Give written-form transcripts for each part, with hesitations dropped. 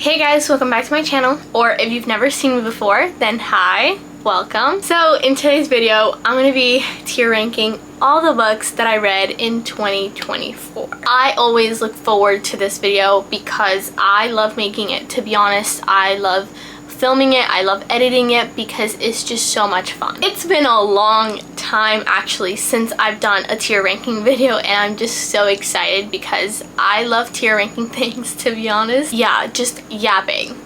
Hey guys, welcome back to my channel, or if you've never seen me before, then hi, welcome. So in today's video, I'm going to be tier ranking all the books that I read in 2024. I always look forward to this video because I love making it. To be honest, I love filming it, I love editing it because it's just so much fun. It's been a long time actually since I've done a tier ranking video, and I'm just so excited because I love tier ranking things, to be honest. Yeah, just yapping.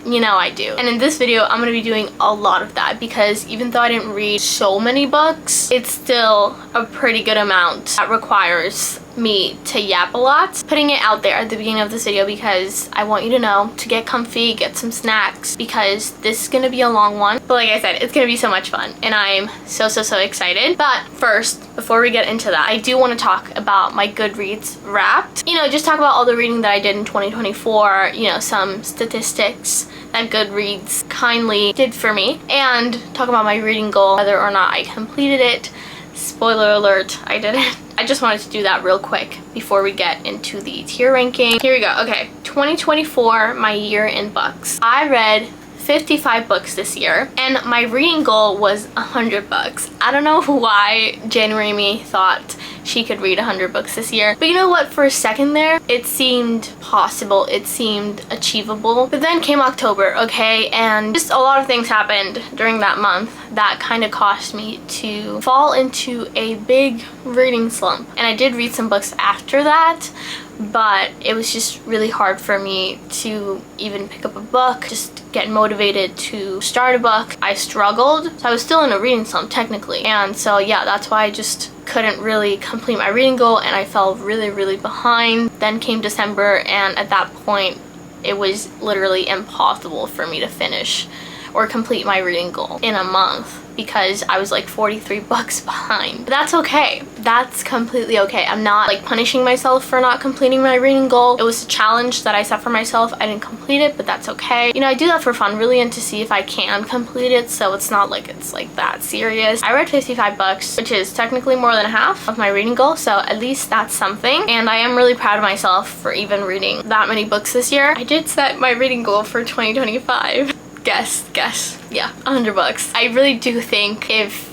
You know I do. And in this video, I'm going to be doing a lot of that because even though I didn't read so many books, it's still a pretty good amount that requires me to yap a lot. Putting it out there at the beginning of this video because I want you to know to get comfy, get some snacks, because this is going to be a long one. But like I said, it's going to be so much fun and I'm so excited. But first, before we get into that, I do want to talk about my Goodreads Wrapped. You know, just talk about all the reading that I did in 2024, you know, some statistics that Goodreads kindly did for me, and talk about my reading goal, whether or not I completed it. Spoiler alert, I didn't. I just wanted to do that real quick before we get into the tier ranking. Here we go. Okay, 2024, my year in books. I read 55 books this year, and my reading goal was 100 books. I don't know why January me thought she could read 100 books this year, but you know what, for a second there it seemed possible, it seemed achievable. But then came October, okay, and just a lot of things happened during that month that kind of caused me to fall into a big reading slump. And I did read some books after that, but it was just really hard for me to even pick up a book, just get motivated to start a book. I struggled, so I was still in a reading slump technically, and so yeah, that's why I just couldn't really complete my reading goal and I fell really behind. Then came December, and at that point it was literally impossible for me to finish or complete my reading goal in a month because I was like 43 books behind. But that's okay. That's completely okay. I'm not like punishing myself for not completing my reading goal. It was a challenge that I set for myself. I didn't complete it, but that's okay. You know, I do that for fun really and to see if I can complete it, so it's not like it's like that serious. I read 55 books, which is technically more than half of my reading goal, so at least that's something. And I am really proud of myself for even reading that many books this year. I did set my reading goal for 2025. Guess. Yeah, 100 books. I really do think if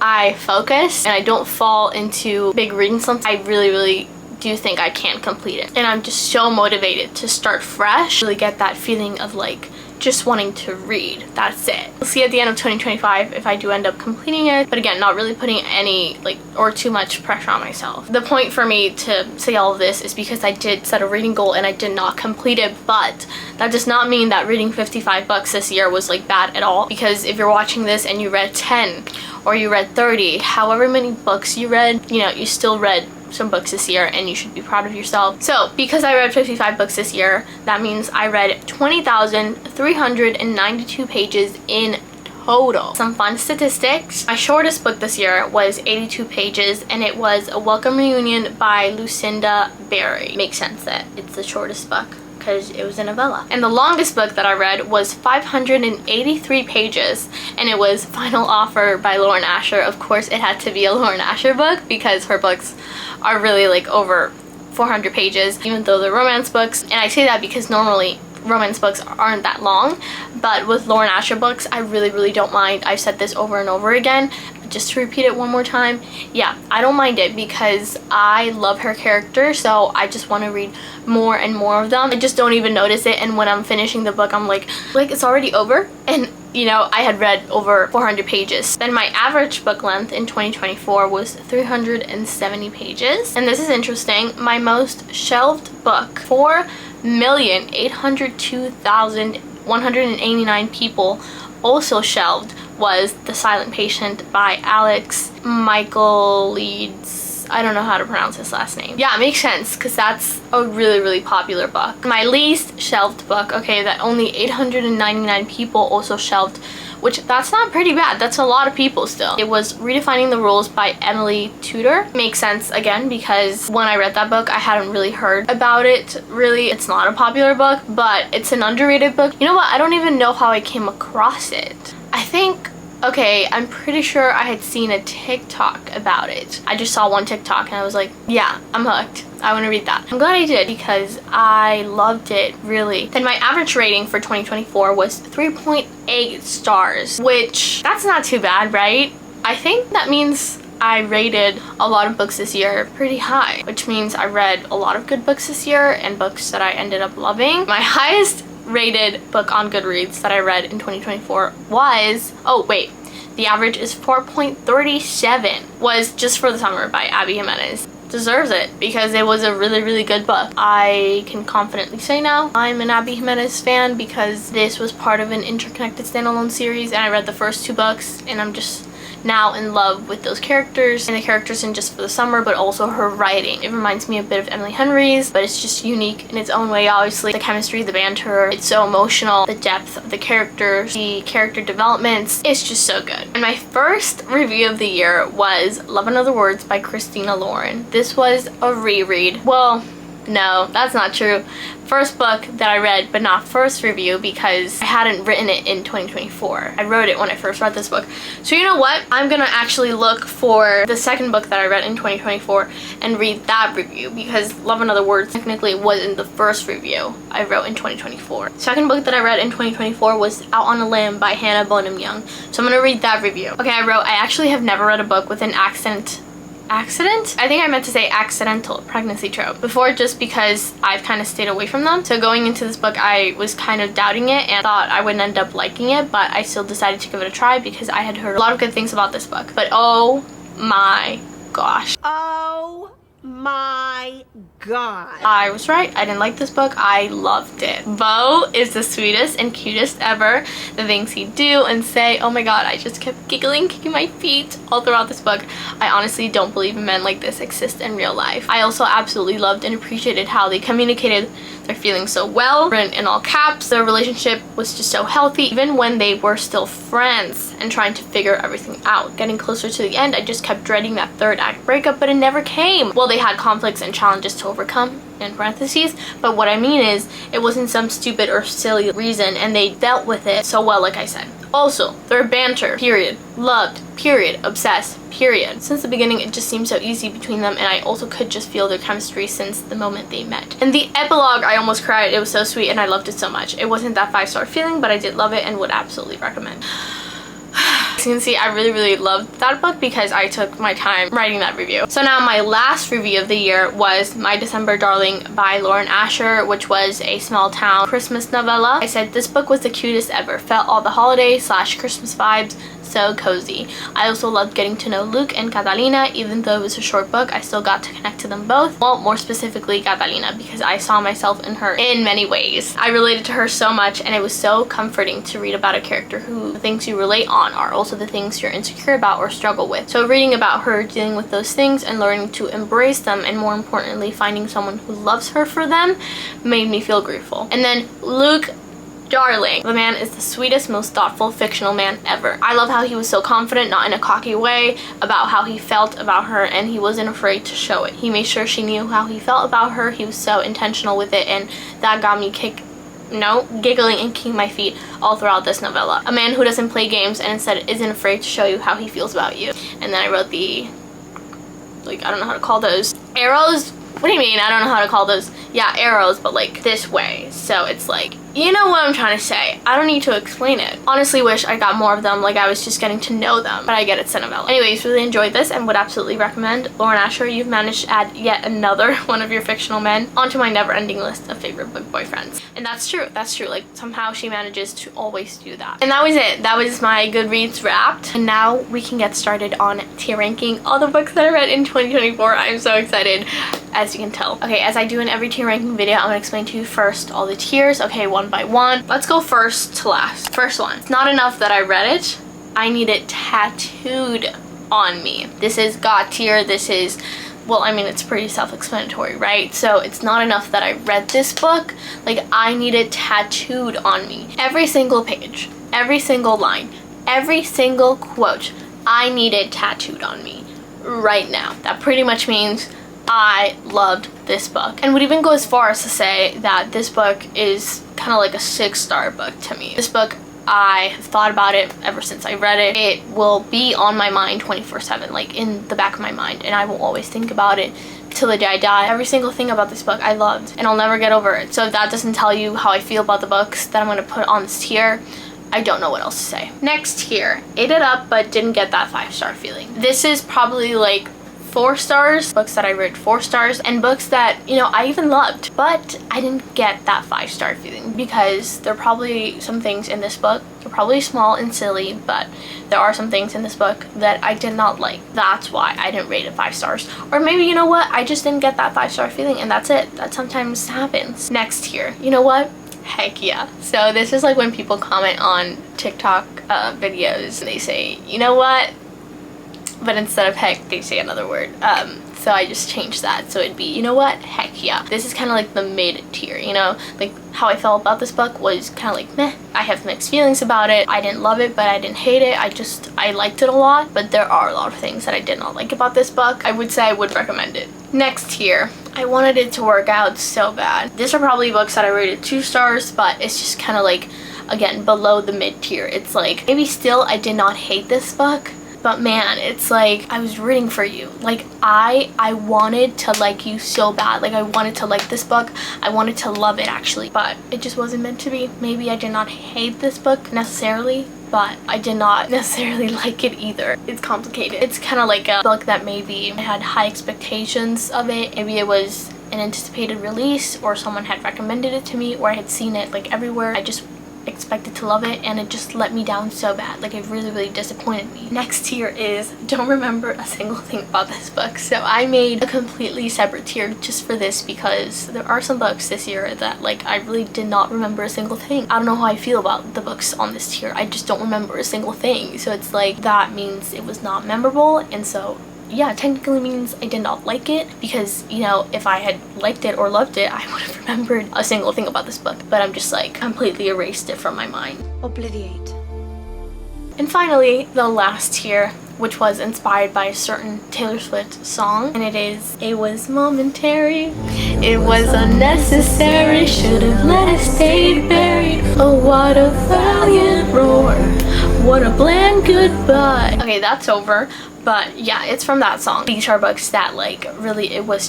I focus and I don't fall into big reading slumps, I really do think I can complete it. And I'm just so motivated to start fresh, really get that feeling of like just wanting to read. That's it. We'll see at the end of 2025 if I do end up completing it, but again, not really putting any like or too much pressure on myself. The point for me to say all of this is because I did set a reading goal and I did not complete it, but that does not mean that reading 55 books this year was like bad at all, because if you're watching this and you read 10 or you read 30, however many books you read, you know, you still read some books this year and you should be proud of yourself. So because I read 55 books this year, that means I read 20,392 pages in total. Some fun statistics. My shortest book this year was 82 pages, and it was A Welcome Reunion by Lucinda Berry. Makes sense that it's the shortest book because it was a novella. And the longest book that I read was 583 pages, and it was Final Offer by Lauren Asher. Of course, it had to be a Lauren Asher book because her books are really like over 400 pages, even though they're romance books. And I say that because normally romance books aren't that long, but with Lauren Asher books, I really don't mind. I've said this over and over again, but just to repeat it one more time, yeah, I don't mind it because I love her character, so I just want to read more and more of them. I just don't even notice it, and when I'm finishing the book, I'm like it's already over, and you know, I had read over 400 pages. Then my average book length in 2024 was 370 pages. And this is interesting. My most shelved book, 4,802,189 people also shelved, was The Silent Patient by Alex Myacolladopr. I don't know how to pronounce his last name. Yeah, it makes sense because that's a really popular book. My least shelved book, okay, that only 899 people also shelved, which that's not pretty bad. That's a lot of people still. It was Redefining the Rules by Emily Tudor. Makes sense again because when I read that book, I hadn't really heard about it. Really, it's not a popular book, but it's an underrated book. You know what? I don't even know how I came across it. I think Okay, I'm pretty sure I had seen a TikTok about it. I just saw one TikTok and I was like, yeah, I'm hooked. I want to read that. I'm glad I did because I loved it, really. Then my average rating for 2024 was 3.8 stars, which that's not too bad, right? I think that means I rated a lot of books this year pretty high, which means I read a lot of good books this year and books that I ended up loving. My highest rated book on Goodreads that I read in 2024 was, oh wait, the average is 4.37, was Just for the Summer by Abby Jimenez. Deserves it because it was a really good book. I can confidently say now I'm an Abby Jimenez fan because this was part of an interconnected standalone series and I read the first 2 books and I'm just now in love with those characters and the characters in Just for the Summer, but also her writing. It reminds me a bit of Emily Henry's, but it's just unique in its own way. Obviously, the chemistry, the banter, it's so emotional, the depth of the characters, the character developments, it's just so good. And my first review of the year was Love and Other Words by Christina Lauren. This was a reread. Well, no, that's not true. First book that I read, but not first review because I hadn't written it in 2024. I wrote it when I first read this book. So you know what? I'm gonna actually look for the second book that I read in 2024 and read that review because Love and Other Words technically wasn't the first review I wrote in 2024. Second book that I read in 2024 was Out on a Limb by Hannah Bonham Young. So I'm gonna read that review. Okay, I actually have never read a book with an accident? I think I meant to say accidental pregnancy trope before, just because I've kind of stayed away from them. So going into this book, I was kind of doubting it and thought I wouldn't end up liking it, but I still decided to give it a try because I had heard a lot of good things about this book. But oh my gosh. Oh my god. I was right. I didn't like this book. I loved it. Beau is the sweetest and cutest ever. The things he do and say, oh my god, I just kept giggling, kicking my feet all throughout this book. I honestly don't believe men like this exist in real life. I also absolutely loved and appreciated how they communicated their feelings so well. Written in all caps, their relationship was just so healthy, even when they were still friends and trying to figure everything out. Getting closer to the end, I just kept dreading that third act breakup, but it never came. Well, they had conflicts and challenges to overcome, in parentheses, but what I mean is it wasn't some stupid or silly reason and they dealt with it so well, like I said. Also, their banter, period. Loved, period. Obsessed, period. Since the beginning, it just seemed so easy between them, and I also could just feel their chemistry since the moment they met. And the epilogue, I almost cried. It was so sweet and I loved it so much. It wasn't that 5-star feeling, but I did love it and would absolutely recommend. As you can see, I really loved that book because I took my time writing that review. So now my last review of the year was My December Darling by Lauren Asher, which was a small town Christmas novella. I said this book was the cutest ever. Felt all the holiday / Christmas vibes. So cozy. I also loved getting to know Luke and Catalina. Even though it was a short book, I still got to connect to them both. Well, more specifically Catalina, because I saw myself in her in many ways. I related to her so much, and it was so comforting to read about a character who the things you relate on are also the things you're insecure about or struggle with. So reading about her dealing with those things and learning to embrace them, and more importantly finding someone who loves her for them, made me feel grateful. And then Luke, darling. The man is the sweetest, most thoughtful fictional man ever. I love how he was so confident, not in a cocky way, about how he felt about her, and he wasn't afraid to show it. He made sure she knew how he felt about her. He was so intentional with it, and that got me giggling and kicking my feet all throughout this novella. A man who doesn't play games and instead isn't afraid to show you how he feels about you. And then I wrote the, I don't know how to call those. Arrows? What do you mean? I don't know how to call those. Yeah, arrows, but like this way. So it's like, you know what I'm trying to say. I don't need to explain it. Honestly wish I got more of them, like I was just getting to know them, but I get it's a novella. Anyways, really enjoyed this and would absolutely recommend. Lauren Asher, you've managed to add yet another one of your fictional men onto my never-ending list of favorite book boyfriends. And that's true, like somehow she manages to always do that. And that was it. That was my Goodreads wrapped. And now we can get started on tier ranking all the books that I read in 2024. I'm so excited, as you can tell. Okay, as I do in every tier ranking video, I'm gonna explain to you first all the tiers, okay, one by one. Let's go first to last. First one. It's not enough that I read it. I need it tattooed on me. This is God tier. This is, well, I mean, it's pretty self-explanatory, right? So it's not enough that I read this book. Like, I need it tattooed on me. Every single page, every single line, every single quote, I need it tattooed on me right now. That pretty much means I loved this book, and would even go as far as to say that this book is kind of like a 6-star book to me. This book I have thought about it ever since I read it. It will be on my mind 24/7, like in the back of my mind, and I will always think about it till the day I die. Every single thing about this book I loved, and I'll never get over it. So if that doesn't tell you how I feel about the books that I'm going to put on this tier, I don't know what else to say. Next tier, ate it up but didn't get that 5-star feeling. This is probably like 4 stars, books that I rated 4 stars, and books that, you know, I even loved, but I didn't get that 5-star feeling because there are probably some things in this book, they're probably small and silly, but there are some things in this book that I did not like. That's why I didn't rate it 5 stars. Or maybe, you know what, I just didn't get that 5-star feeling, and that's it. That sometimes happens. Next tier, you know what? Heck yeah. So this is like when people comment on TikTok videos and they say, you know what? But instead of heck, they say another word. So I just changed that. So it'd be, you know what? Heck yeah. This is kind of like the mid tier, you know? Like how I felt about this book was kind of like meh. I have mixed feelings about it. I didn't love it, but I didn't hate it. I liked it a lot, but there are a lot of things that I did not like about this book. I would say I would recommend it. Next tier. I wanted it to work out so bad. These are probably books that I rated 2 stars, but it's just kind of like, again, below the mid tier. It's like, maybe still I did not hate this book, but man, it's like I was rooting for you. Like I wanted to like you so bad. Like I wanted to like this book. I wanted to love it actually, but it just wasn't meant to be. Maybe I did not hate this book necessarily, but I did not necessarily like it either. It's complicated. It's kind of like a book that maybe I had high expectations of it. Maybe it was an anticipated release, or someone had recommended it to me, or I had seen it like everywhere. I just expected to love it, and it just let me down so bad. Like it really disappointed me. Next tier is don't remember a single thing about this book. So I made a completely separate tier just for this because there are some books this year that like I really did not remember a single thing. I don't know how I feel about the books on this tier. I just don't remember a single thing. So it's like that means it was not memorable, and so yeah, technically means I did not like it, because, you know, if I had liked it or loved it, I would have remembered a single thing about this book, but I'm just like completely erased it from my mind. Obliviate. And finally, the last tier, which was inspired by a certain Taylor Swift song, and it is, it was momentary, it was unnecessary, should have let it stay buried, oh what a valiant roar, what a bland goodbye. Okay, that's over, but yeah, it's from that song. These are books that like really, it was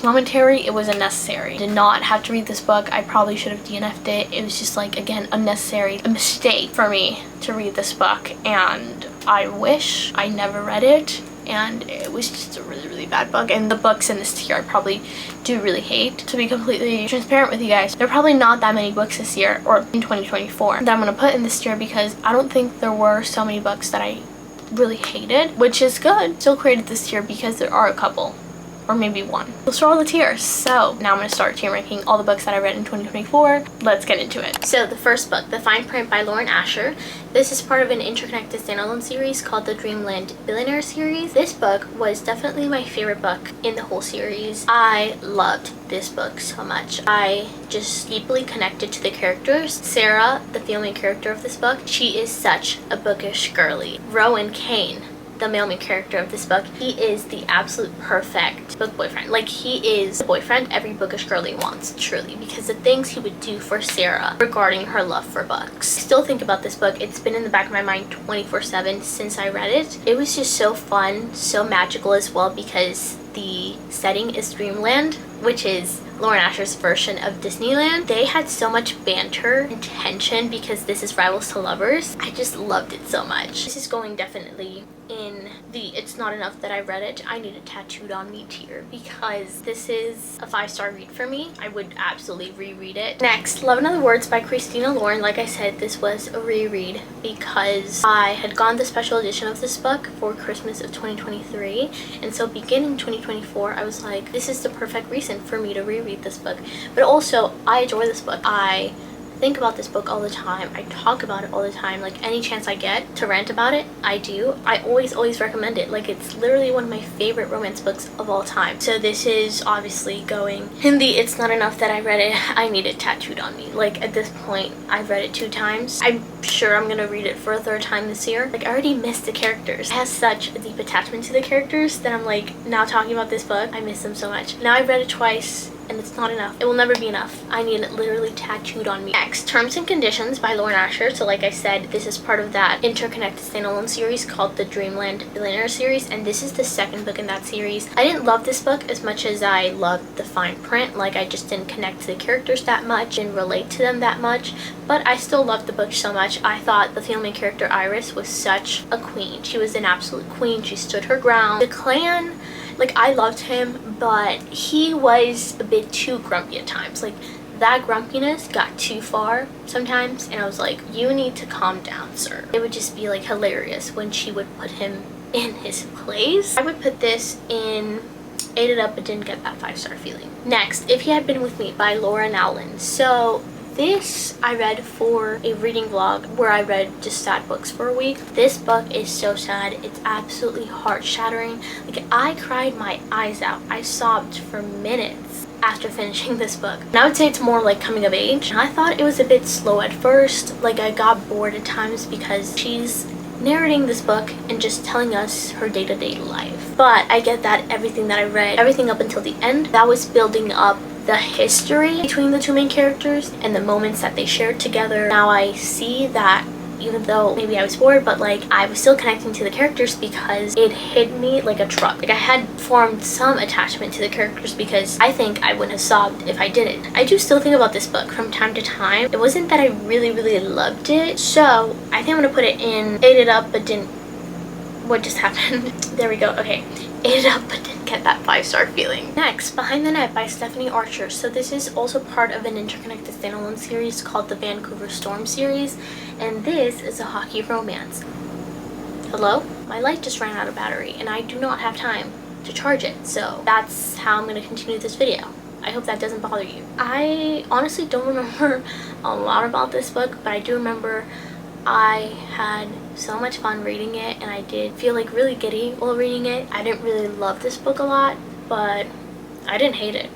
momentary, it was unnecessary. Did not have to read this book. I probably should have DNF'd it. It was just like, again, unnecessary, a mistake for me to read this book, and I wish I never read it, and it was just a really bad book. And the books in this tier I probably do really hate. To be completely transparent with you guys, there are probably not that many books this year, or in 2024, that I'm gonna put in this tier, because I don't think there were so many books that I really hated, which is good. Still created this tier because there are a couple, or maybe one. Those are all the tiers. So now I'm going to start tier ranking all the books that I read in 2024. Let's get into it. So the first book, The Fine Print by Lauren Asher. This is part of an interconnected standalone series called the Dreamland Billionaire series. This book was definitely my favorite book in the whole series. I loved this book so much. I just deeply connected to the characters. Sarah, the female main character of this book, she is such a bookish girly. Rowan Kane, the male main character of this book, he is the absolute perfect book boyfriend. Like, he is the boyfriend every bookish girlie wants, truly, because the things he would do for Sarah regarding her love for books. I still think about this book. It's been in the back of my mind 24/7 since I read it. It was just so fun, so magical as well, because the setting is Dreamland, which is Lauren Asher's version of Disneyland. They had so much banter and tension because this is Rivals to Lovers. I just loved it so much. This is going definitely in the It's Not Enough That I Read It, I Need It Tattooed on Me tier, because this is a 5-star read for me. I would absolutely reread it. Next, Love and Other Words by Christina Lauren. Like I said, this was a reread because I had gotten the special edition of this book for Christmas of 2023, and so beginning 2024 I was like, this is the perfect reason for me to reread this book. But also, I enjoy this book. I think about this book all the time. I talk about it all the time. Like, any chance I get to rant about it, I do. I always recommend it. Like, it's literally one of my favorite romance books of all time. So this is obviously going in the It's Not Enough That I Read It, I Need It Tattooed on Me. Like, at this point, I've read it 2 times. I'm sure I'm gonna read it for a 3rd time this year. Like, I already miss the characters. I have such a deep attachment to the characters that I'm like, now talking about this book, I miss them so much. Now I've read it twice. and it's not enough. It will never be enough. I need it literally tattooed on me. Next, Terms and Conditions by Lauren Asher. So like I said, this is part of that interconnected standalone series called the Dreamland Billionaire series, and this is the second book in that series. I didn't love this book as much as I loved the fine print. Like, I just didn't connect to the characters that much, didn't relate to them that much, but I still loved the book so much. I thought the female main character Iris was such a queen. She was an absolute queen. She stood her ground. The clan, like, I loved him, but he was a bit too grumpy at times. Like, that grumpiness got too far sometimes, and I was like, you need to calm down, sir. It would just be like hilarious when she would put him in his place. I would put this in ate it up but didn't get that 5-star feeling. Next, If He Had Been With Me by Laura Nowlin. So this I read for a reading vlog where I read just sad books for a week. This book is so sad. It's absolutely heart-shattering. Like, I cried my eyes out. I sobbed for minutes after finishing this book. And I would say it's more like coming of age. I thought it was a bit slow at first. Like, I got bored at times because she's narrating this book and just telling us her day-to-day life. But I get that everything that I read, everything up until the end, that was building up the history between the two main characters and the moments that they shared together. Now I see that even though maybe I was bored, but like, I was still connecting to the characters because it hit me like a truck. Like, I had formed some attachment to the characters because I think I wouldn't have sobbed if I didn't. I do still think about this book from time to time. It wasn't that I really loved it, so I think I'm gonna put it in ate it up but didn't. What just happened? There we go. Okay, ate it up but didn't get that 5-star feeling. Next, Behind the Net by Stephanie Archer. So this is also part of an interconnected standalone series called the Vancouver Storm series, and this is a hockey romance. Hello? My light just ran out of battery and I do not have time to charge it, so that's how I'm going to continue this video. I hope that doesn't bother you. I honestly don't remember a lot about this book, but I do remember I had so much fun reading it, and I did feel like really giddy while reading it. I didn't really love this book a lot, but I didn't hate it.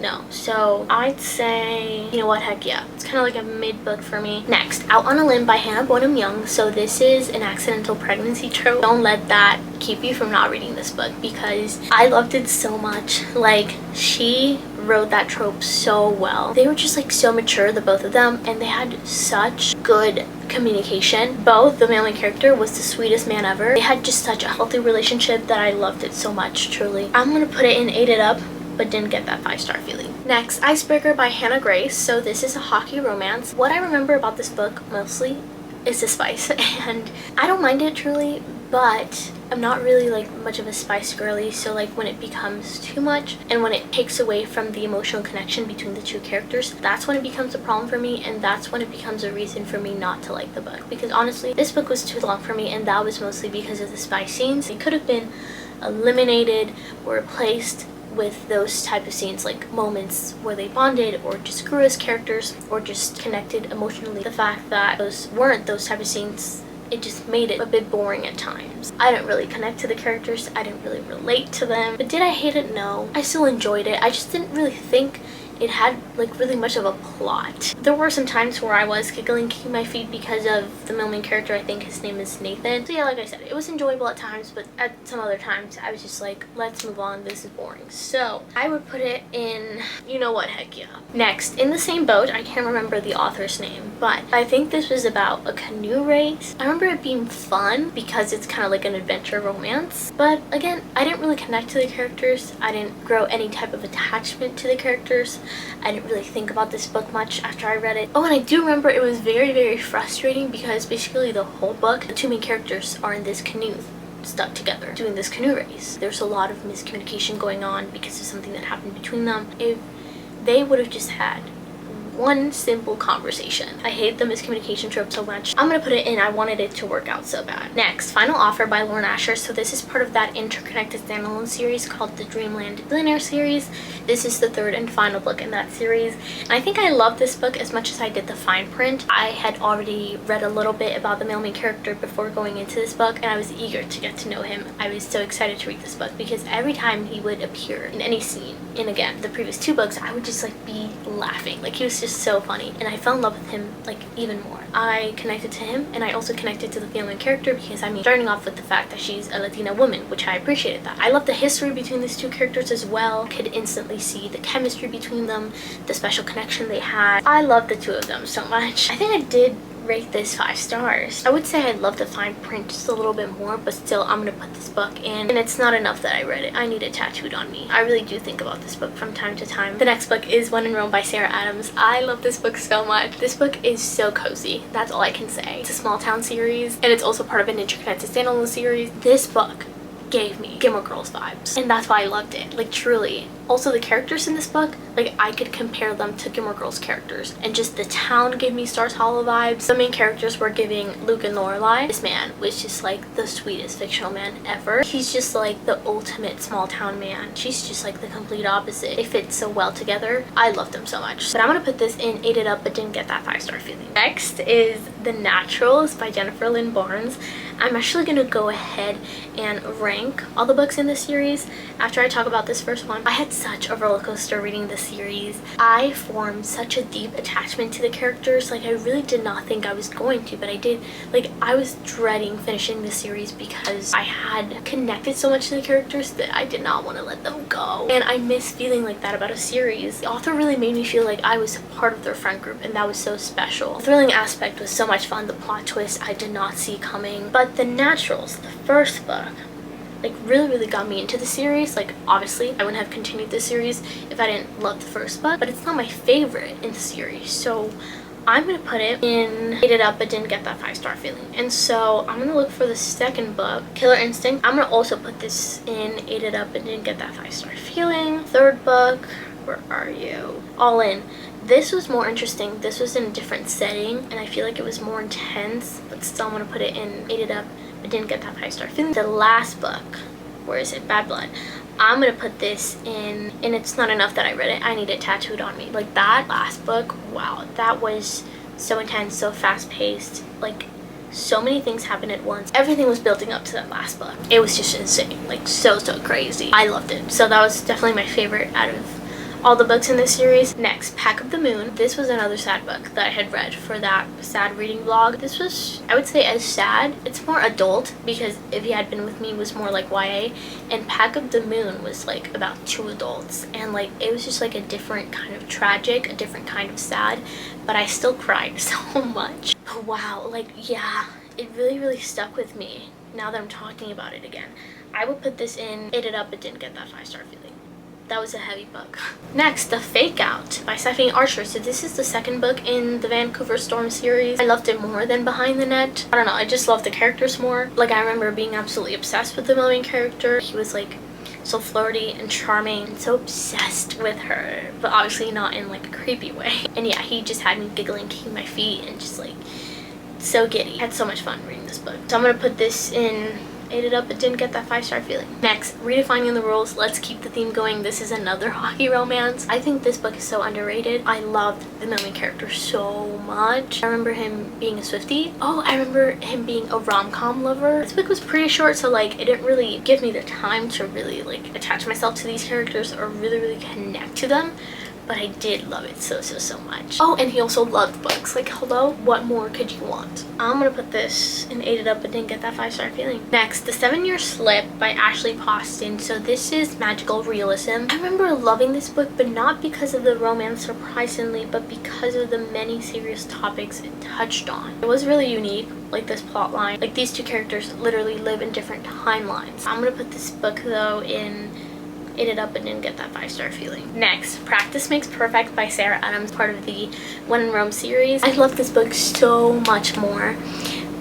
No. So I'd say, you know what, heck yeah. It's kind of like a mid book for me. Next, Out on a Limb by Hannah Bonham Young. So this is an accidental pregnancy trope. Don't let that keep you from not reading this book because I loved it so much. Like, she wrote that trope so well. They were just like so mature, the both of them, and they had such good communication. Both, the male main character was the sweetest man ever. They had just such a healthy relationship that I loved it so much, truly. I'm gonna put it in ate it up but didn't get that 5-star feeling. Next, Icebreaker by Hannah Grace. So this is a hockey romance. What I remember about this book mostly is the spice, and I don't mind it truly, but I'm not really like much of a spice girly, so like when it becomes too much and when it takes away from the emotional connection between the two characters, that's when it becomes a problem for me, and that's when it becomes a reason for me not to like the book. Because honestly, this book was too long for me, and that was mostly because of the spice scenes. It could have been eliminated or replaced with those type of scenes, like moments where they bonded or just grew as characters or just connected emotionally. The fact that those weren't those type of scenes, it just made it a bit boring at times. I didn't really connect to the characters, I didn't really relate to them. But did I hate it? No. I still enjoyed it. I just didn't really think it had like really much of a plot. There were some times where I was giggling, kicking my feet because of the male main character. I think his name is Nathan. So yeah, like I said, it was enjoyable at times, but at some other times I was just like, let's move on, this is boring. So I would put it in, you know what, heck yeah. Next, in the same boat, I can't remember the author's name, but I think this was about a canoe race. I remember it being fun because it's kind of like an adventure romance, but again, I didn't really connect to the characters. I didn't grow any type of attachment to the characters. I didn't really think about this book much after I read it. Oh, and I do remember it was very frustrating because basically the whole book, the two main characters are in this canoe stuck together doing this canoe race. There's a lot of miscommunication going on because of something that happened between them. If they would have just had one simple conversation. I hate the miscommunication trope so much. I'm gonna put it in I wanted it to work out so bad. Next, Final Offer by Lauren Asher. So this is part of that interconnected standalone series called the Dreamland Billionaire series. This is the third and final book in that series. And I think I love this book as much as I did the fine print. I had already read a little bit about the male main character before going into this book, and I was eager to get to know him. I was so excited to read this book because every time he would appear in any scene, in again, the previous two books, I would just like be laughing. Like, he was just so funny, and I fell in love with him like even more. I connected to him, and I also connected to the female character because, I mean, starting off with the fact that she's a Latina woman, which I appreciated that. I love the history between these two characters as well. Could instantly see the chemistry between them, the special connection they had. I love the two of them so much. I think I did rate this 5 stars. I would say I love the fine print just a little bit more, but still I'm gonna put this book in, and it's not enough that I read it. I need it tattooed on me. I really do think about this book from time to time. The next book is When in Rome by Sarah Adams. I love this book so much. This book is so cozy. That's all I can say. It's a small town series, and it's also part of an interconnected standalone series. This book gave me Gilmore Girls vibes, and that's why I loved it, like truly. Also, the characters in this book, like I could compare them to Gilmore Girls characters, and just the town gave me Stars Hollow vibes. The main characters were giving Luke and Lorelai. This man was just like the sweetest fictional man ever. He's just like the ultimate small town man. She's just like the complete opposite. They fit so well together. I loved them so much. But I'm gonna put this in Ate It Up, but didn't get that 5-star feeling. Next is The Naturals by Jennifer Lynn Barnes. I'm actually gonna go ahead and rank all the books in this series after I talk about this first one. I had such a roller coaster reading the series. I formed such a deep attachment to the characters. Like I really did not think I was going to, but I did. Like I was dreading finishing the series because I had connected so much to the characters that I did not want to let them go. And I miss feeling like that about a series. The author really made me feel like I was part of their friend group, and that was so special. The thrilling aspect was so much fun. The plot twist I did not see coming. But The Naturals, the first book, like really got me into the series. Like obviously I wouldn't have continued this series if I didn't love the first book, but it's not my favorite in the series, so I'm gonna put it in Ate It Up, but didn't get that 5-star feeling. And so I'm gonna look for the second book, Killer Instinct. I'm gonna also put this in Ate It Up, but didn't get that 5-star feeling. Third book, where are you? All In. This was more interesting. This was in a different setting, and I feel like it was more intense, but still I'm gonna put it in Ate It Up, but didn't get that 5-star feeling. The last book, where is it? Bad Blood. I'm gonna put this in, and it's not enough that I read it. I need it tattooed on me. Like that last book, wow, that was so intense, so fast-paced. Like so many things happened at once. Everything was building up to that last book. It was just insane, like so crazy. I loved it. So that was definitely my favorite out of all the books in this series. Next, Pack of the Moon. This was another sad book that I had read for that sad reading vlog. This was, I would say, as sad. It's more adult, because If You Had Been With Me was more like YA, and Pack of the Moon was like about 2 adults, and like it was just like a different kind of tragic, a different kind of sad, but I still cried so much. Wow, like yeah, it really stuck with me now that I'm talking about it again. I would put this in Ate It Up, but didn't get that 5-star feeling. That was a heavy book. Next, The Fake Out by Stephanie Archer. So this is the second book in the Vancouver Storm series. I loved it more than Behind the Net. I don't know, I just loved the characters more. Like I remember being absolutely obsessed with the main character. He was like so flirty and charming and so obsessed with her, but obviously not in like a creepy way. And yeah, he just had me giggling, kicking my feet, and just like so giddy. I had so much fun reading this book. So I'm gonna put this in Ate It Up, but didn't get that 5-star feeling. Next, Redefining the Rules. Let's keep the theme going. This is another hockey romance. I think this book is so underrated. I loved the main character so much. I remember him being a Swiftie. Oh, I remember him being a rom-com lover. This book was pretty short, so like it didn't really give me the time to really like attach myself to these characters or really connect to them. But I did love it so much. Oh, and he also loved books. Like, hello? What more could you want? I'm gonna put this in Ate It Up, but didn't get that 5-star feeling. Next, The 7-Year Slip by Ashley Poston. So this is magical realism. I remember loving this book, but not because of the romance, surprisingly, but because of the many serious topics it touched on. It was really unique, like this plot line. Like these two characters literally live in different timelines. I'm gonna put this book, though, in Ate It Up, and didn't get that 5-star feeling. Next, Practice Makes Perfect by Sarah Adams, part of the When in Rome series. I love this book so much more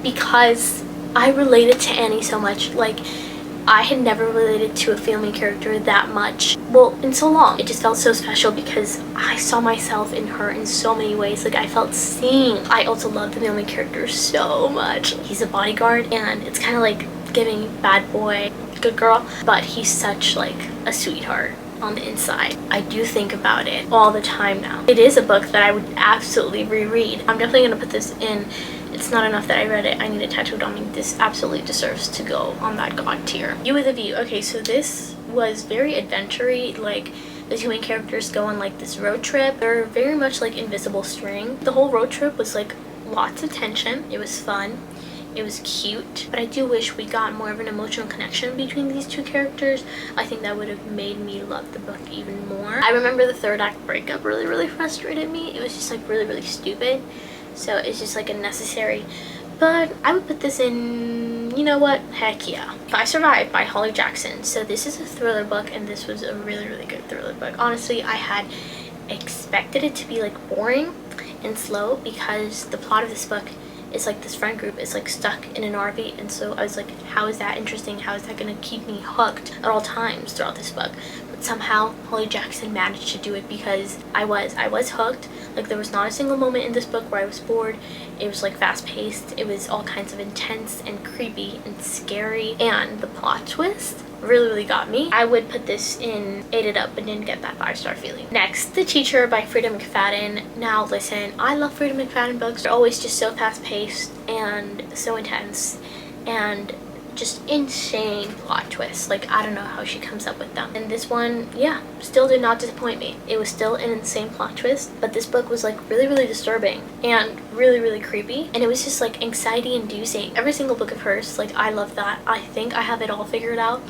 because I related to Annie so much. Like, I had never related to a female character that much, well, in so long. It just felt so special because I saw myself in her in so many ways. Like, I felt seen. I also love the male character so much. He's a bodyguard, and it's kind of like giving bad boy, good girl, but he's such like a sweetheart on the inside. I do think about it all the time now. It is a book that I would absolutely reread. I'm definitely gonna put this in It's Not Enough That I Read It, I Need It Tattooed on Me. This absolutely deserves to go on that God tier. You with a View. Okay, so this was very adventure-y. Like, The two main characters go on like this road trip. They're very much like invisible string. The whole road trip was like lots of tension. It was fun. It was cute, but I do wish we got more of an emotional connection between these two characters. I think that would have made me love the book even more. I remember the third act breakup really frustrated me. It was just like really stupid. So it's just like unnecessary. But I would put this in, you know what? Heck yeah. I Survived by Holly Jackson. So this is a thriller book, and this was a really good thriller book. Honestly, I had expected it to be like boring and slow because the plot of this book is like this friend group is like stuck in an RV, and so I was like, how is that interesting? How is that gonna keep me hooked at all times throughout this book? But somehow Holly Jackson managed to do it because I was hooked. Like there was not a single moment in this book where I was bored. It was like fast paced. It was all kinds of intense and creepy and scary, and the plot twist really got me. I would put this in 8 it up, but didn't get that 5-star feeling. Next, The Teacher by Frida McFadden. Now listen, I love Frida McFadden books. They're always just so fast paced and so intense and just insane plot twists. Like I don't know how she comes up with them. And this one, yeah, still did not disappoint me. It was still an insane plot twist, but this book was like really disturbing and really creepy, and it was just like anxiety inducing. Every single book of hers, like I love that. I think I have it all figured out,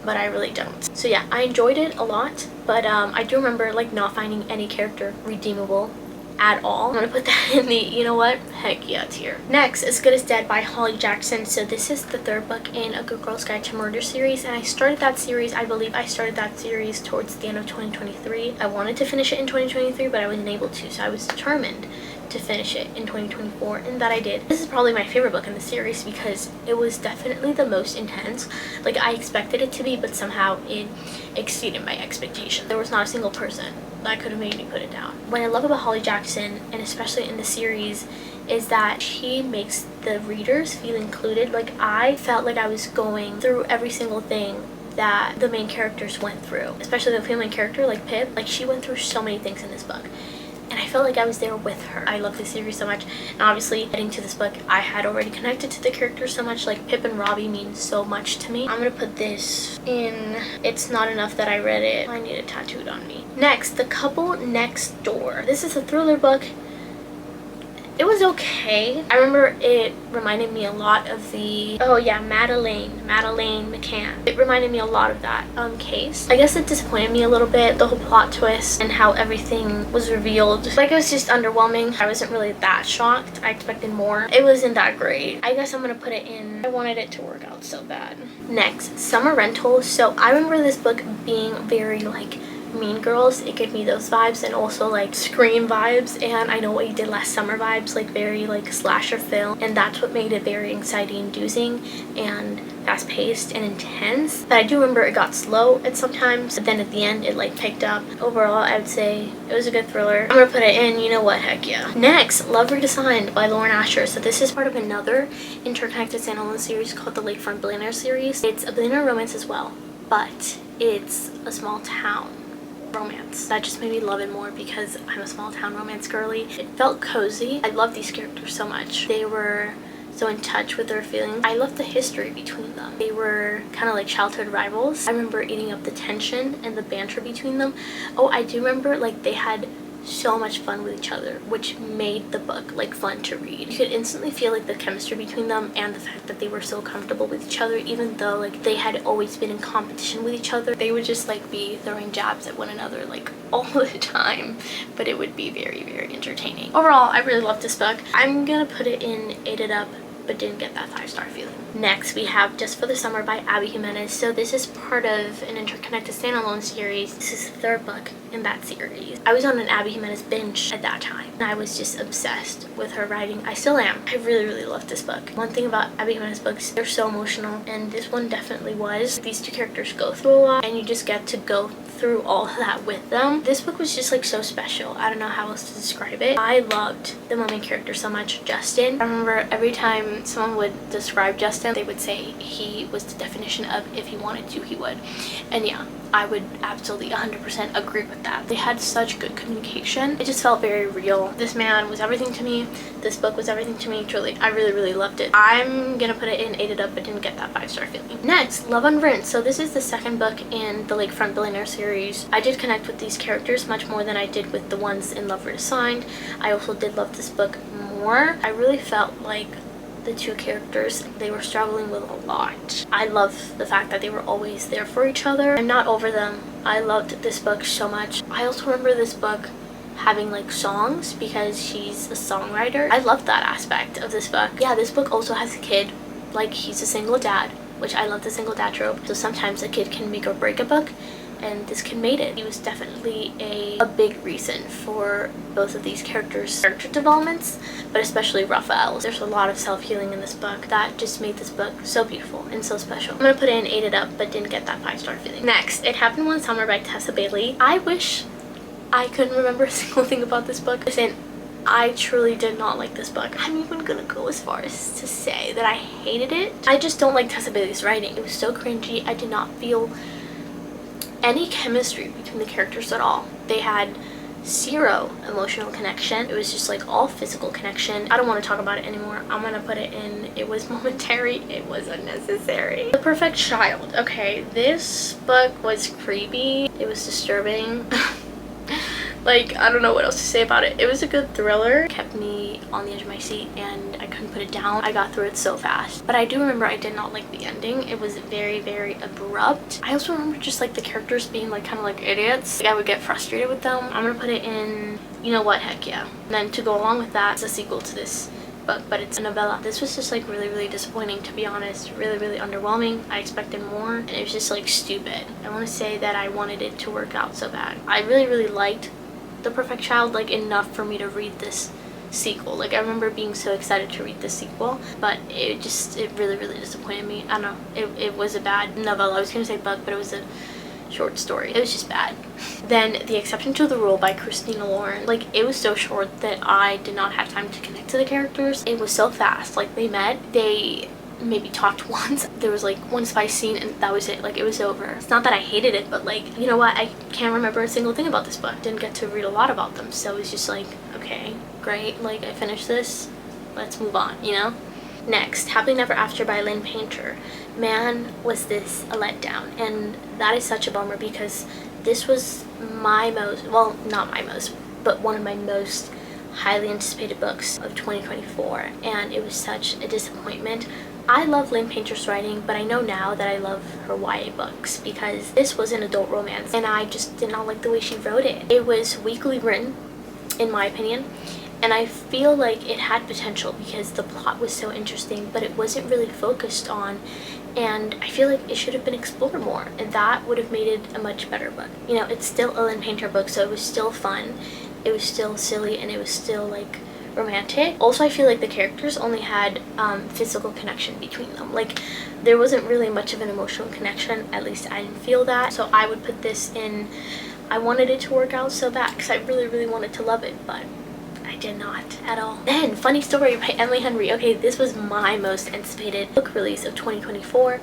but I really don't. So yeah, I enjoyed it a lot, but I do remember like not finding any character redeemable at all. I'm gonna put that in the, you know what, heck yeah tier. Next, As Good as Dead by Holly Jackson. So this is the third book in A Good Girl's Guide to Murder series, and I started that series, I believe I started that series towards the end of 2023. I wanted to finish it in 2023, but I wasn't able to, so I was determined to finish it in 2024, and that I did. This is probably my favorite book in the series because it was definitely the most intense. Like I expected it to be, but somehow it exceeded my expectations. There was not a single person that could have made me put it down. What I love about Holly Jackson, and especially in the series, is that she makes the readers feel included. Like I felt like I was going through every single thing that the main characters went through, especially the female character like Pip. Like she went through so many things in this book, and I felt like I was there with her. I love this series so much, and obviously heading to this book I had already connected to the characters so much. Like Pip and Robbie mean so much to me. I'm gonna put this in It's Not Enough That I Read It. I need it tattooed on me. Next, The Couple Next Door. This is a thriller book. It was okay. I remember it reminded me a lot of the, oh yeah, Madeleine McCann. It reminded me a lot of that case. I guess it disappointed me a little bit, the whole plot twist and how everything was revealed. Like it was just underwhelming. I wasn't really that shocked. I expected more. It wasn't that great. I guess I'm gonna put it in, I wanted it to work out so bad. Next, Summer Rental. So I remember this book being very like Mean Girls. It gave me those vibes, and also like Scream vibes, and I Know What You Did Last Summer vibes, like very like slasher film, and that's what made it very anxiety inducing and fast paced and intense. But I do remember it got slow at sometimes, but then at the end it like picked up. Overall, I would say it was a good thriller. I'm gonna put it in, you know what, heck yeah. Next, Love Redesigned by Lauren Asher. So this is part of another interconnected standalone series called the Lakefront Billionaire series. It's a billionaire romance as well, but it's a small town romance. That just made me love it more because I'm a small town romance girly. It felt cozy. I love these characters so much. They were so in touch with their feelings. I loved the history between them. They were kind of like childhood rivals. I remember eating up the tension and the banter between them. Oh, I do remember like they had so much fun with each other, which made the book like fun to read. You could instantly feel like the chemistry between them, and the fact that they were so comfortable with each other, even though like they had always been in competition with each other. They would just like be throwing jabs at one another like all the time, but it would be very entertaining. Overall, I really loved this book. I'm gonna put it in 8 it up, but didn't get that 5-star feeling. Next, we have Just for the Summer by Abby Jimenez. So this is part of an interconnected standalone series. This is the third book in that series. I was on an Abby Jimenez binge at that time, and I was just obsessed with her writing. I still am. I really loved this book. One thing about Abby Jimenez books, they're so emotional, and this one definitely was. These two characters go through a lot, and you just get to go through all of that with them. This book was just like so special. I don't know how else to describe it. I loved the main character so much, Justin. I remember every time someone would describe Justin, they would say he was the definition of if he wanted to, he would. And yeah, I would absolutely 100% agree with that. They had such good communication. It just felt very real. This man was everything to me. This book was everything to me. Truly, I really loved it. I'm gonna put it in 8 it up, but didn't get that 5-star feeling. Next, Love Unwritten. So this is the second book in the Lakefront Billionaire series. I did connect with these characters much more than I did with the ones in Love Reassigned. I also did love this book more. I really felt like the two characters, they were struggling with a lot. I love the fact that they were always there for each other. I'm not over them. I loved this book so much. I also remember this book having like songs because she's a songwriter. I love that aspect of this book. Yeah, this book also has a kid, like he's a single dad, which I love the single dad trope. So sometimes a kid can make or break a book, and this kid made it. He was definitely a big reason for both of these characters' character developments, but especially Raphael's. There's a lot of self-healing in this book that just made this book so beautiful and so special. I'm gonna put it in 8 it up, but didn't get that 5-star feeling. Next, It Happened One Summer by Tessa Bailey. I wish I couldn't remember a single thing about this book. Listen, I truly did not like this book. I'm even gonna go as far as to say that I hated it. I just don't like Tessa Bailey's writing. It was so cringy. I did not feel any chemistry between the characters at all. They had 0 emotional connection. It was just like all physical connection. I don't want to talk about it anymore. I'm gonna put it in, it was momentary, it was unnecessary. The Perfect Child. Okay, this book was creepy. It was disturbing. Like, I don't know what else to say about it. It was a good thriller. It kept me on the edge of my seat and I couldn't put it down. I got through it so fast. But I do remember I did not like the ending. It was very abrupt. I also remember just like the characters being like kind of like idiots. Like I would get frustrated with them. I'm gonna put it in, you know what, heck yeah. And then to go along with that, it's a sequel to this book, but it's a novella. This was just like really disappointing, to be honest. Really underwhelming. I expected more and it was just like stupid. I want to say that I wanted it to work out so bad. I really liked The Perfect Child, like enough for me to read this sequel. Like I remember being so excited to read this sequel, but it really disappointed me. I don't know, it was a bad novella. I was gonna say book, but it was a short story. It was just bad. Then The Exception to the Rule by Christina Lauren. Like it was so short that I did not have time to connect to the characters. It was so fast. Like they met, they maybe talked once. There was like one spice scene and that was it. Like it was over. It's not that I hated it, but like, you know what, I can't remember a single thing about this book. Didn't get to read a lot about them, so it's just like, okay, great, like I finished this, let's move on, you know. Next, Happily Never After by Lynn Painter. Man, was this a letdown, and that is such a bummer because this was my most, well, not my most, but one of my most highly anticipated books of 2024, and it was such a disappointment. I love Lynn Painter's writing, but I know now that I love her YA books because this was an adult romance and I just did not like the way she wrote it. It was weakly written, in my opinion, and I feel like it had potential because the plot was so interesting, but it wasn't really focused on, and I feel like it should have been explored more, and that would have made it a much better book. You know, it's still a Lynn Painter book, so it was still fun, it was still silly, and it was still like romantic. Also, I feel like the characters only had physical connection between them. Like there wasn't really much of an emotional connection, at least I didn't feel that. So I would put this in, I wanted it to work out so bad because I really wanted to love it, but I did not at all. Then Funny Story by Emily Henry. Okay, this was my most anticipated book release of 2024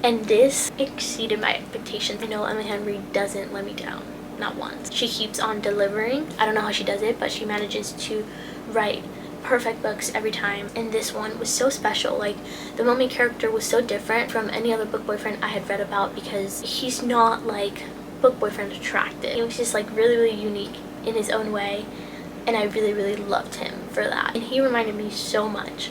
and this exceeded my expectations. I know Emily Henry doesn't let me down, not once. She keeps on delivering. I don't know how she does it, but she manages to write perfect books every time, and this one was so special. Like the main character was so different from any other book boyfriend I had read about because he's not like book boyfriend attractive. He was just like really unique in his own way, and I really loved him for that. And he reminded me so much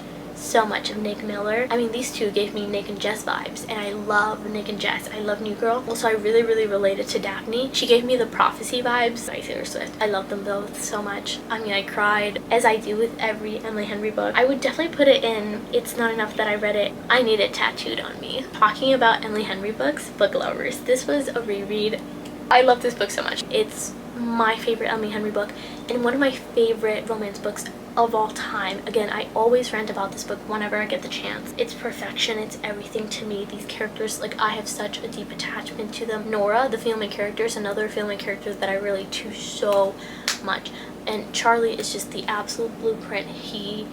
of Nick Miller. I mean, these two gave me Nick and Jess vibes, and I love Nick and Jess. I love New Girl. Also, I really related to Daphne. She gave me the Prophecy vibes by Taylor Swift. I love them both so much. I mean, I cried, as I do with every Emily Henry book. I would definitely put it in It's Not Enough That I Read It. I need it tattooed on me. Talking about Emily Henry books, book lovers, this was a reread. I love this book so much. It's my favorite Emily Henry book and one of my favorite romance books of all time. Again, I always rant about this book whenever I get the chance. It's perfection. It's everything to me. These characters, like, I have such a deep attachment to them. Nora, the female character, is another female character that I relate to so much. And Charlie is just the absolute blueprint. He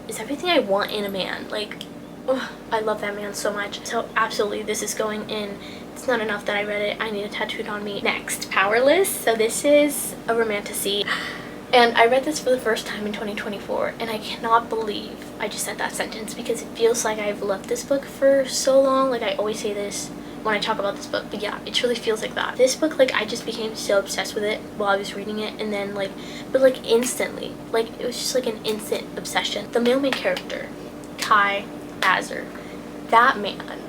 is everything I want in a man. Like, oh, I love that man so much. So absolutely, this is going in It's Not Enough That I Read It, I Need It Tattooed on Me. Next, Powerless. So this is a romantasy. And I read this for the first time in 2024, and I cannot believe I just said that sentence because it feels like I've loved this book for so long. Like, I always say this when I talk about this book, but yeah, it truly feels like that. This book, like, I just became so obsessed with it while I was reading it, and then but instantly, it was just like an instant obsession. The male main character, Kai Azar, that man.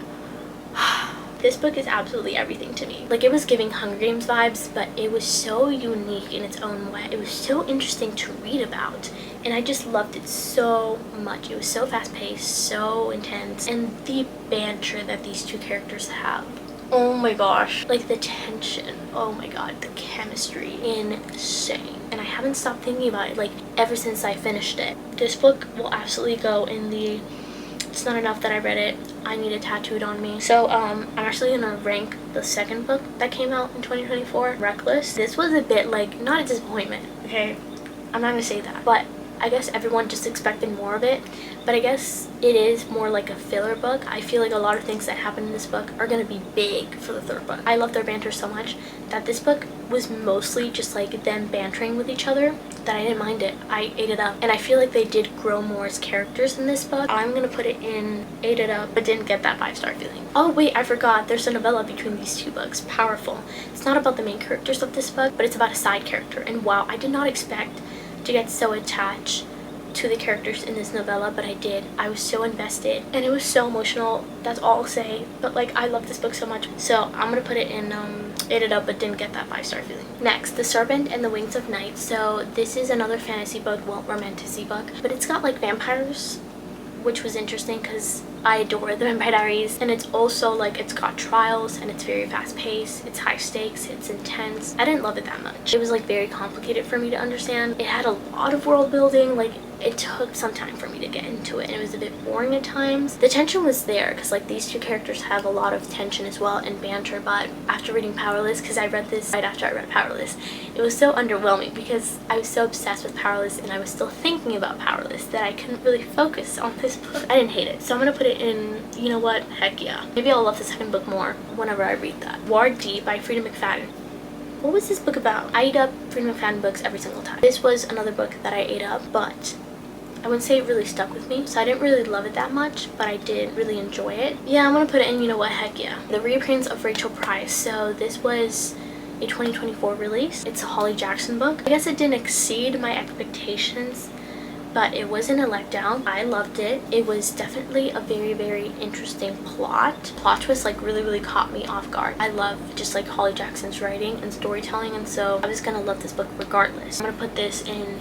This book is absolutely everything to me. Like, it was giving Hunger Games vibes, but it was so unique in its own way. It was so interesting to read about, and I just loved it so much. It was so fast-paced, so intense, and the banter that these two characters have. Oh my gosh. Like, the tension. Oh my god. The chemistry. Insane. And I haven't stopped thinking about it, like, ever since I finished it. This book will absolutely go in the It's Not Enough That I Read It, I Need It Tattooed on Me. So I'm actually gonna rank the second book that came out in 2024, Reckless. This was a bit like, not a disappointment, okay? I'm not gonna say that, but I guess everyone just expected more of it. But I guess it is more like a filler book. I feel like a lot of things that happen in this book are gonna be big for the third book. I love their banter so much that this book was mostly just like them bantering with each other, that I didn't mind it. I ate it up. And I feel like they did grow more as characters in this book. I'm gonna put it in ate it up, but didn't get that 5-star feeling. Oh wait, I forgot. There's a novella between these two books. Powerful. It's not about the main characters of this book, but it's about a side character. And wow, I did not expect to get so attached to the characters in this novella, but I did. I was so invested, and it was so emotional. That's all I'll say. But like, I love this book so much, so I'm gonna put it in ate it up, but didn't get that 5-star feeling. Next, The Serpent and the Wings of Night. So this is another fantasy book, well, romantasy book, but it's got like vampires, which was interesting because I adore the Vampire Diaries. And it's also like, it's got trials, and it's very fast paced, it's high stakes, it's intense. I didn't love it that much. It was like very complicated for me to understand. It had a lot of world building. Like, it took some time for me to get into it, and it was a bit boring at times. The tension was there because like these two characters have a lot of tension as well and banter, but after reading Powerless, because I read this right after I read Powerless, it was so underwhelming because I was so obsessed with Powerless and I was still thinking about Powerless that I couldn't really focus on this book. I didn't hate it, so I'm gonna put it in, you know what, heck yeah. Maybe I'll love the second book more whenever I read that. War D by Frida McFadden. What was this book about? I ate up Frida McFadden books every single time. This was another book that I ate up, but I wouldn't say it really stuck with me, so I didn't really love it that much, but I did really enjoy it. Yeah, I'm gonna put it in, you know what, heck yeah. The Reappearance of Rachel Price. So this was a 2024 release. It's a Holly Jackson book. I guess it didn't exceed my expectations, but it wasn't a letdown. I loved it. It was definitely a very, very interesting plot. Plot twist like really caught me off guard. I love just like Holly Jackson's writing and storytelling, and so I was gonna love this book regardless. I'm gonna put this in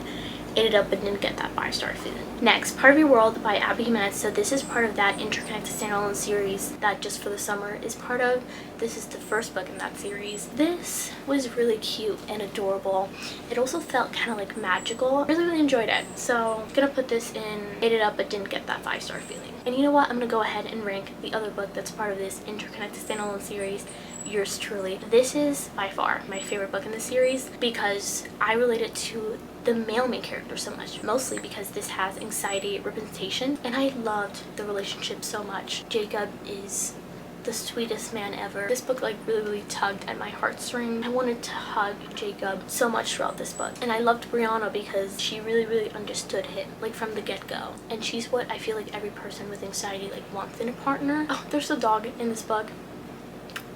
ate it up, but didn't get that 5-star feeling. Next, Part of Your World by Abby Jimenez. So this is part of that interconnected standalone series that Just for the Summer is part of. This is the first book in that series. This was really cute and adorable. It also felt kind of like magical. I really enjoyed it. So I'm gonna put this in ate it up, but didn't get that 5-star feeling. And you know what? I'm gonna go ahead and rank the other book that's part of this interconnected standalone series, Yours Truly. This is by far my favorite book in the series because I related to the male main character so much, mostly because this has anxiety representation, and I loved the relationship so much. Jacob is the sweetest man ever. This book like really tugged at my heartstrings. I wanted to hug Jacob so much throughout this book, and I loved Brianna because she really understood him like from the get-go, and she's what I feel like every person with anxiety like wants in a partner. Oh, there's a dog in this book,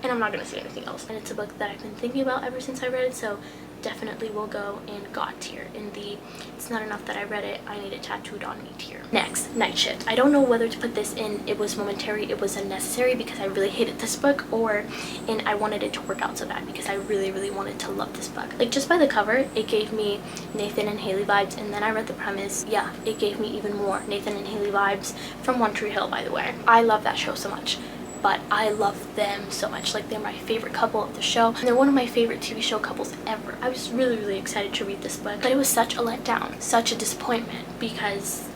and I'm not gonna say anything else. And it's a book that I've been thinking about ever since I read it, so definitely will go in God tier, in the It's Not Enough That I Read It, I Need It Tattooed on Me tier. Next, Night Shift. I don't know whether to put this in It Was Momentary, It Was Unnecessary because I really hated this book, or in I wanted it to work out so bad because I really wanted to love this book. Like, just by the cover, it gave me Nathan and Haley vibes, and then I read the premise. Yeah, it gave me even more Nathan and Haley vibes from One Tree Hill, by the way. I love that show so much. But I love them so much. Like, they're my favorite couple of the show, and they're one of my favorite TV show couples ever. I was really excited to read this book, but it was such a letdown, such a disappointment, because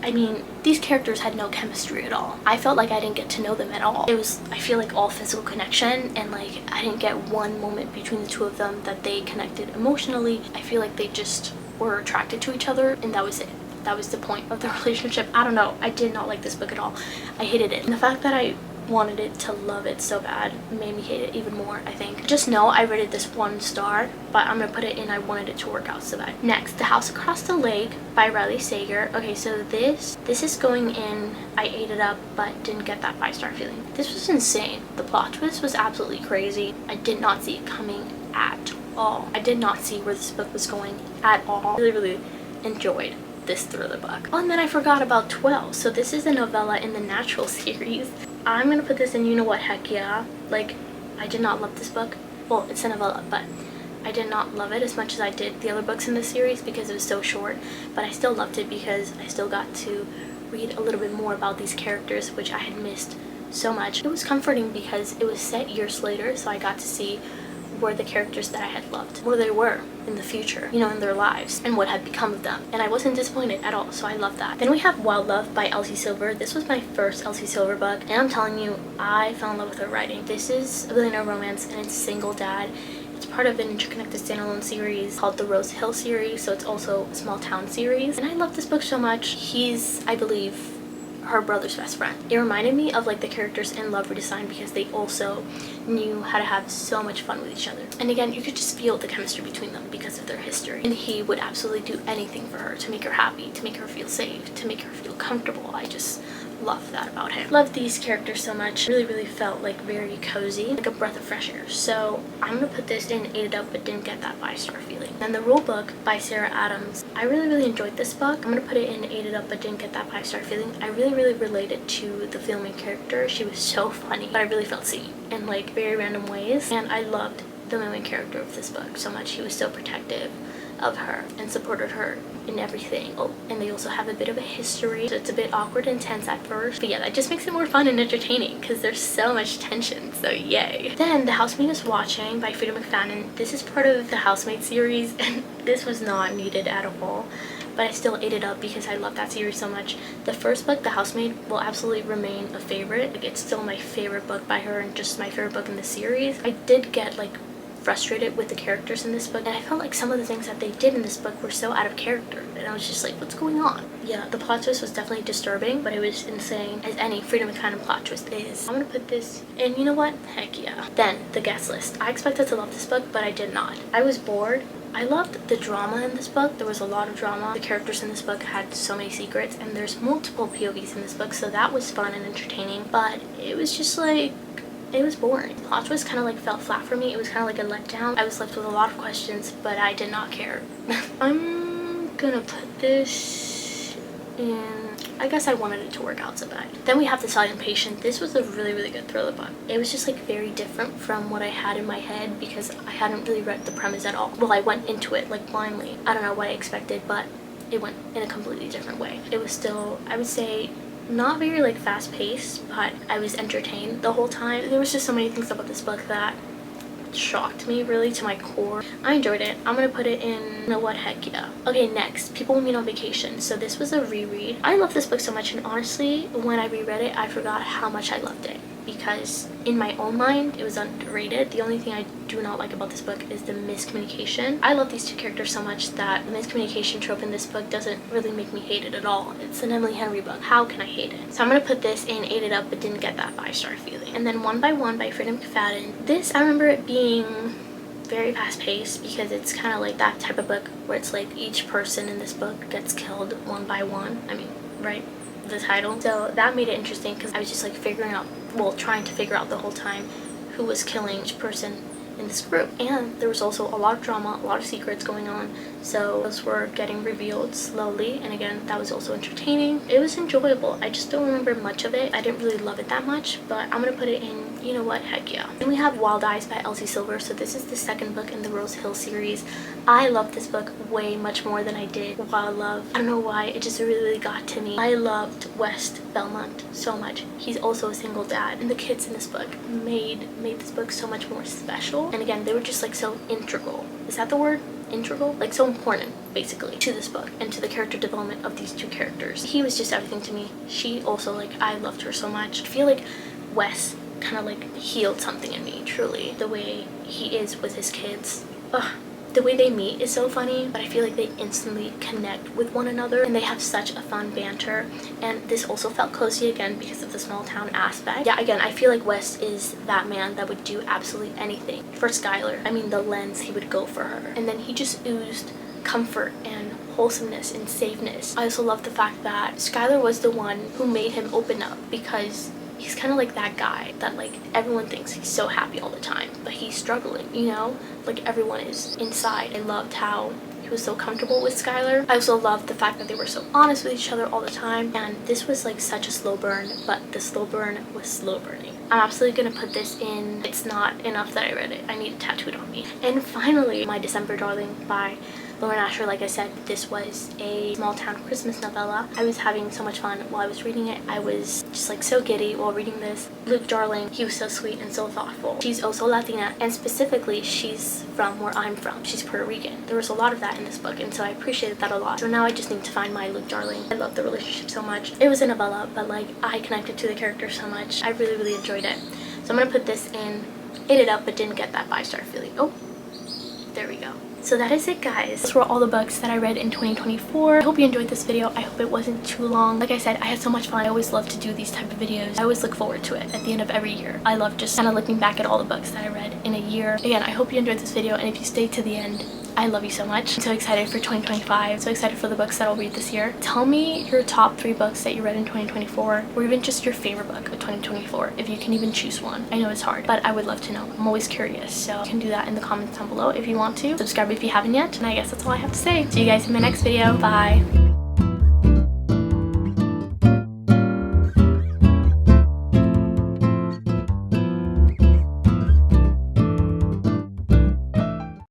I mean, these characters had no chemistry at all. I felt like I didn't get to know them at all. It was, I feel like, all physical connection, and like I didn't get one moment between the two of them that they connected emotionally. I feel like they just were attracted to each other, and that was it. That was the point of the relationship. I don't know. I did not like this book at all. I hated it. And the fact that I wanted it to love it so bad. It made me hate it even more, I think. Just know I rated this 1 star, but I'm gonna put it in I wanted it to work out so bad. Next, The House Across the Lake by Riley Sager. Okay, so this is going in I ate it up but didn't get that 5-star feeling. This was insane. The plot twist was absolutely crazy. I did not see it coming at all. I did not see where this book was going at all. I really enjoyed this thriller book. Oh, and then I forgot about 12. So this is a novella in the Natural series. I'm gonna put this in you know what, heck yeah. Like, I did not love this book. Well, it's a novella, but I did not love it as much as I did the other books in this series because it was so short, but I still loved it because I still got to read a little bit more about these characters, which I had missed so much. It was comforting because it was set years later, so I got to see where the characters that I had loved, where they were in the future, you know, in their lives, and what had become of them. And I wasn't disappointed at all, so I love that. Then we have Wild Love by Elsie Silver. This was my first Elsie Silver book, and I'm telling you, I fell in love with her writing. This is a billionaire romance, and it's single dad. It's part of an interconnected standalone series called the Rose Hill series, so it's also a small town series. And I love this book so much. He's, I believe, her brother's best friend. It reminded me of like the characters in Love Redesigned because they also knew how to have so much fun with each other. And again, you could just feel the chemistry between them because of their history. And he would absolutely do anything for her to make her happy, to make her feel safe, to make her feel comfortable. I just love that about him. Love these characters so much. Really felt like very cozy, like a breath of fresh air. So I'm gonna put this in ate it up but didn't get that 5-star feeling. Then The Rule Book by Sarah Adams. I really enjoyed this book. I'm gonna put it in ate it up but didn't get that 5-star feeling. I really related to the filming character. She was so funny, but I really felt seen in like very random ways, and I loved the main character of this book so much. He was so protective of her and supported her in everything. Oh, and they also have a bit of a history, so it's a bit awkward and tense at first, but yeah, that just makes it more fun and entertaining because there's so much tension, so yay. Then The Housemaid Is Watching by Frida McFadden. This is part of the Housemaid series, and this was not needed at all, but I still ate it up because I love that series so much. The first book, The Housemaid, will absolutely remain a favorite. Like, it's still my favorite book by her and just my favorite book in the series. I did get like frustrated with the characters in this book, and I felt like some of the things that they did in this book were so out of character, and I was just like, what's going on? Yeah, the plot twist was definitely disturbing, but it was insane, as any Frida McFadden plot twist is. I'm gonna put this in, you know what, heck yeah. Then The Guest List. I expected to love this book, but I did not. I was bored. I loved the drama in this book. There was a lot of drama. The characters in this book had so many secrets, and there's multiple POVs in this book, so that was fun and entertaining, but it was just like, it was boring. The plot twist kind of like felt flat for me. It was kind of like a letdown. I was left with a lot of questions, but I did not care. I'm gonna put this in, I guess I wanted it to work out so bad. Then we have The Silent Patient. This was a really good thriller book. It was just like very different from what I had in my head because I hadn't really read the premise at all. Well, I went into it like blindly. I don't know what I expected, but it went in a completely different way. It was still, I would say, not very like fast paced, but I was entertained the whole time. There was just so many things about this book that shocked me really to my core. I enjoyed it. I'm gonna put it in, you know what, heck yeah. Okay, next, People We Meet on Vacation. So this was a reread. I love this book so much, and honestly, when I reread it, I forgot how much I loved it because in my own mind, it was underrated. The only thing I do not like about this book is the miscommunication. I love these two characters so much that the miscommunication trope in this book doesn't really make me hate it at all. It's an Emily Henry book. How can I hate it? So I'm gonna put this in ate it up but didn't get that 5-star feeling. And then One by One by Frida McFadden. This, I remember it being very fast-paced because it's kind of like that type of book where it's like each person in this book gets killed one by one. I mean, right? The title. So that made it interesting because I was just like trying to figure out the whole time who was killing each person in this group. And there was also a lot of drama, a lot of secrets going on, so those were getting revealed slowly, and again, that was also entertaining. It was enjoyable. I just don't remember much of it. I didn't really love it that much, but I'm gonna put it in, you know what, heck yeah. Then we have Wild Eyes by Elsie Silver. So this is the second book in the Rose Hill series. I loved this book way much more than I did Wild Love. I don't know why, it just really got to me. I loved West Belmont so much. He's also a single dad, and the kids in this book made this book so much more special. And again, they were just like so integral. Is that the word? Integral? Like so important, basically, to this book and to the character development of these two characters. He was just everything to me. She also, like, I loved her so much. I feel like Wes kind of like healed something in me, truly. The way he is with his kids. Ugh. The way they meet is so funny, but I feel like they instantly connect with one another and they have such a fun banter. And this also felt cozy again because of the small town aspect. Yeah, again, I feel like West is that man that would do absolutely anything for Skylar. I mean, the lengths he would go for her. And then he just oozed comfort and wholesomeness and safeness. I also love the fact that Skylar was the one who made him open up, because he's kind of like that guy that like everyone thinks he's so happy all the time, but he's struggling, you know, like everyone is inside. I loved how he was so comfortable with Skylar. I also loved the fact that they were so honest with each other all the time, and this was like such a slow burn, but the slow burn was slow burning. I'm absolutely gonna put this in. It's not enough that I read it. I need it tattooed on me. And finally, My December Darling by Lauren Asher. Like I said, this was a small town Christmas novella. I was having so much fun while I was reading it. I was just like so giddy while reading this. Luke Darling, he was so sweet and so thoughtful. She's also Latina, and specifically she's from where I'm from. She's Puerto Rican. There was a lot of that in this book, and so I appreciated that a lot. So now I just need to find my Luke Darling. I love the relationship so much. It was a novella, but like I connected to the character so much. I really enjoyed it. So I'm gonna put this in. Ate it up, but didn't get that 5-star feeling. Oh, there we go. So that is it, guys. Those were all the books that I read in 2024. I hope you enjoyed this video. I hope it wasn't too long. Like I said, I had so much fun. I always love to do these type of videos. I always look forward to it at the end of every year. I love just kind of looking back at all the books that I read in a year. Again, I hope you enjoyed this video, and if you stayed to the end, I love you so much. I'm so excited for 2025. So excited for the books that I'll read this year. Tell me your top 3 books that you read in 2024, or even just your favorite book of 2024, if you can even choose one. I know it's hard, but I would love to know. I'm always curious, so you can do that in the comments down below if you want to. Subscribe if you haven't yet, and I guess that's all I have to say. See you guys in my next video. Bye.